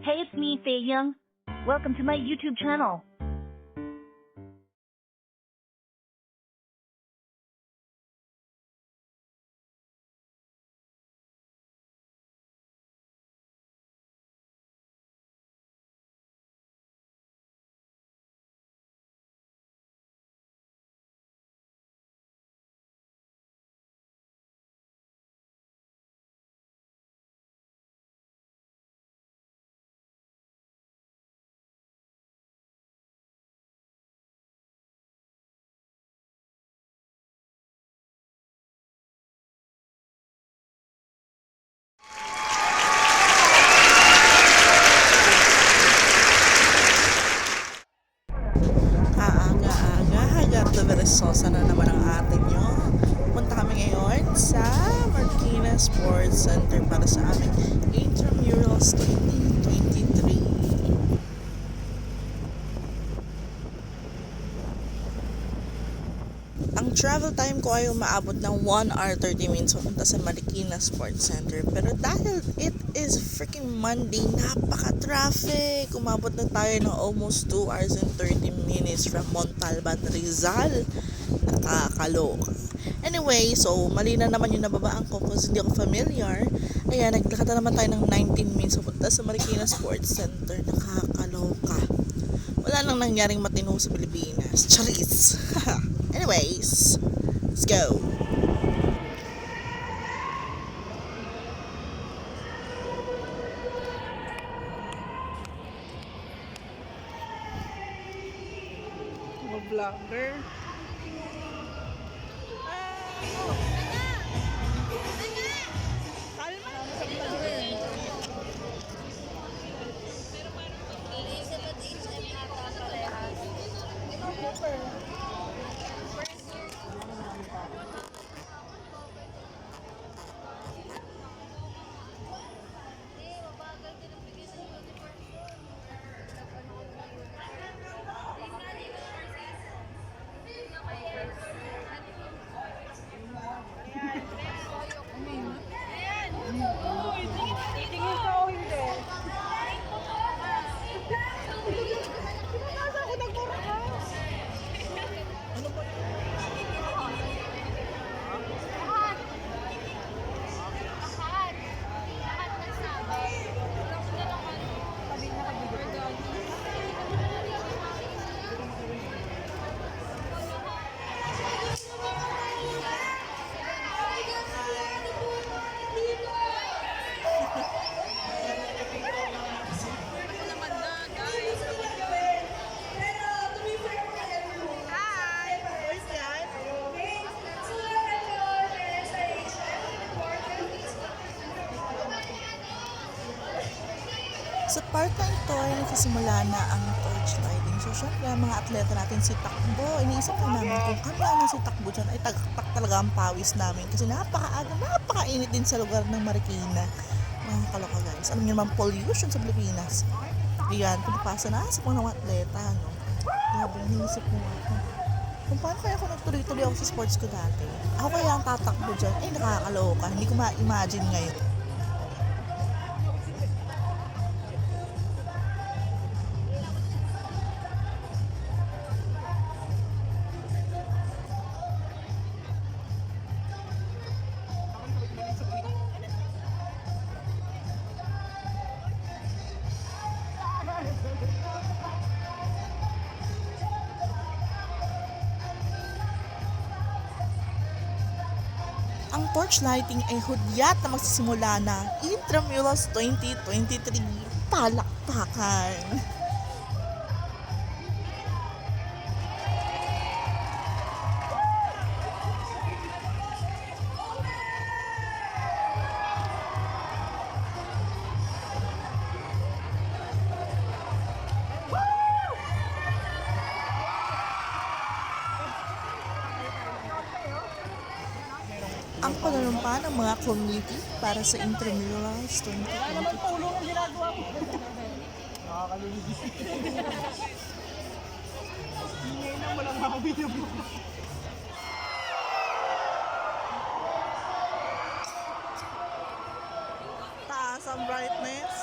Hey, it's me, Faye Young. Welcome to my YouTube channel. Aga-aga, Hagardo Veresosa na naman ang atin nyo. Punta kami ngayon sa Marikina Sports Center para sa aming Intramurals 2023. Ang travel time ko ay umaabot ng 1 hour 30 minutes papunta sa Marikina Sports Center. Pero dahil it is freaking Monday, napaka-traffic. Umabot na tayo ng almost 2 hours and 30 minutes from Montalban, Rizal. Nakakaloka. Anyway, so mali na naman yung nababaan ko kasi hindi ako familiar. Ayan, naglakad na naman tayo ng 19 minutes papunta sa Marikina Sports Center. Nakakaloka. Wala nang nangyaring matino sa Pilipinas. Charis! Anyways, let's go. Mga vlogger. Sa part na ito ay nagsisimula na ang torch lighting. So syempre mga atleta natin si Takbo, iniisip na namin kung kami naman si Takbo dyan ay tagaktak talaga ang pawis namin. Kasi napakaaga, napakainit din sa lugar ng Marikina. Mga kaloka guys. Alam niyo naman pollution sa Pilipinas. Ayan, pinapasa na sa mga atleta. No? Grabe, iniisip mo ako. Kung paano kaya ako nagtuloy-tuloy ako sa sports ko dati. Ako kaya ang tatakbo dyan. Ay nakakaloka. Hindi ko ma-imagine ngayon. Ang torch lighting ay hudyat na magsisimula na. Intramurals 2023 palakpakan. Ang panunumpa ng mga community para sa Intramurals 2023. Taas ang brightness.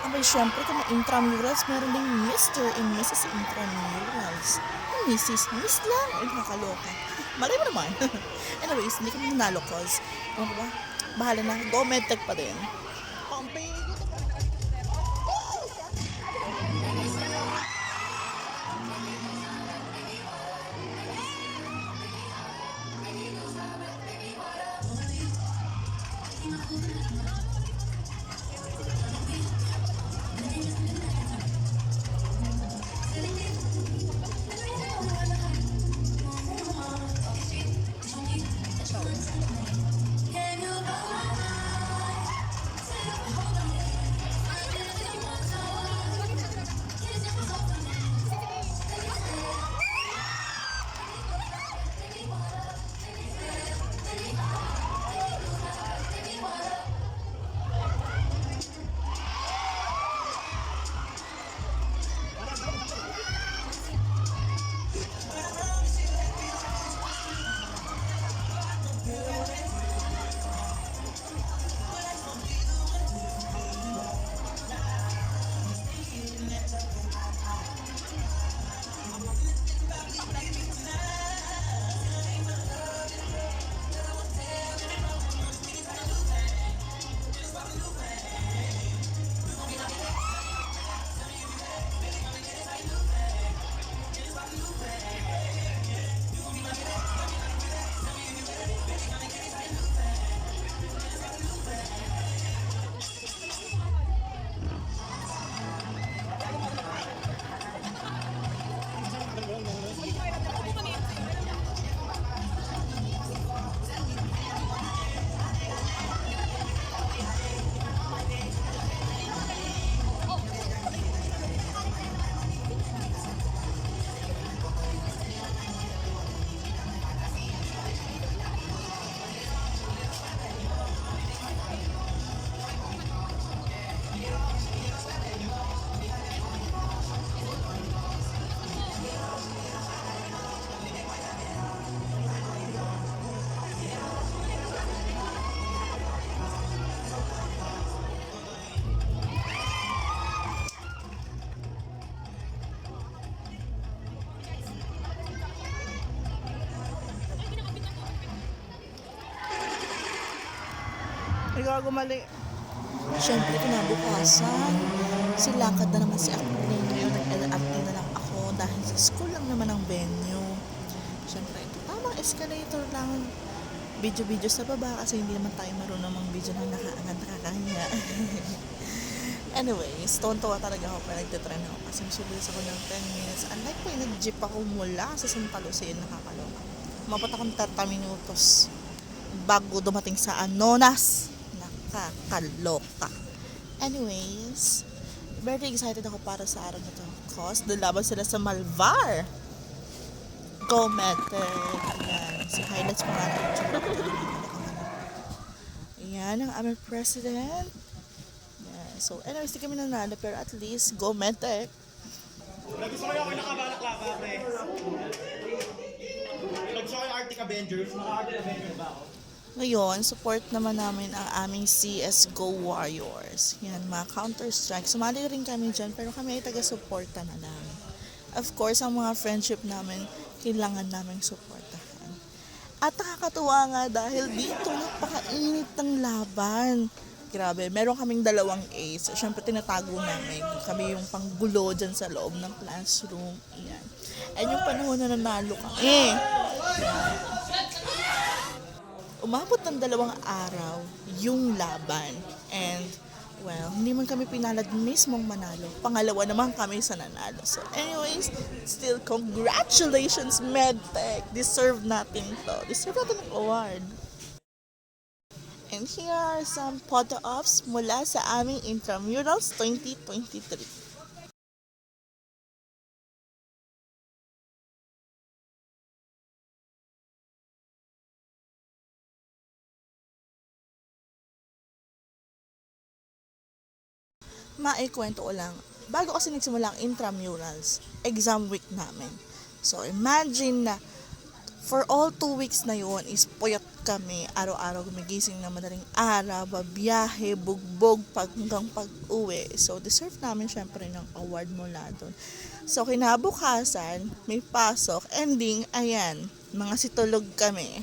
Abay, syempre kung may intramurals, meron ding Mr. and Mrs. Intramurals. Yung Miss lang. Ay, nakakaloka. Malay mo naman. Anyways, hindi kami nanalo cause, ano ba? Bahala na. Go medtech pa din. Ikaw gumali. Siyempre, kinabukasan, silakad na naman si Acne. Ngayon, nag-acting na lang ako dahil sa school lang naman ang venue. Siyempre, tamang escalator lang. Video-video sa baba kasi hindi naman tayo marunong mga video na nakakahiya. Anyways, tuwan-tuwa talaga ako pa nagtitrain ako kasi masubilis ako ng 10 minutes. Unlike po, nag-jeep ako mula sa Santa Lucia, nakakaloka. Umabot akong 30 minutos bago dumating sa Anonas. Nakakaloka. Anyways, very excited ako para sa araw na to. Cause, lalaban sila sa Malvar. Go Mete. Ayan. Si highlights pa nga natin. Ayan, ang aming president. Ayan. So, anyways, di kami nanalo, pero at least, go Mete. Gusto ko yung ako nakabalaklava, pre. Gusto ko yung Arctic Avengers. Naka-Arctic Avengers ba ako? Ngayon, support naman namin ang aming CSGO Warriors. Yan, mga Counter-Strike. Sumali rin kami dyan, pero kami ay taga-suporta na lang. Of course, ang mga friendship namin, kailangan namin suportahan. At nakakatuwa nga dahil dito, napakainit ng laban. Grabe, meron kaming 2 ace. Siyempre, tinatago namin. Kami yung panggulo dyan sa loob ng classroom. Yan. And yung panahon na nanalo kami. Umabot ng 2 araw yung laban. And, well, hindi man kami pinalad mismong manalo. Pangalawa naman kami sa nanalo. So, anyways, still, congratulations, MedTech! Deserve natin to. Deserve natin ang award. And here are some photo-ops mula sa aming Intramurals 2023. Maikwento ko lang, bago kasi nagsimula ang intramurals, exam week namin. So, imagine na For all 2 weeks na yun is puyat kami. Araw-araw gumigising na madaling araw, babiyahe, bugbog hanggang pag-uwi. So, deserve namin syempre ng award mula doon. So, kinabukasan, may pasok. Ending, ayan, mga situlog kami.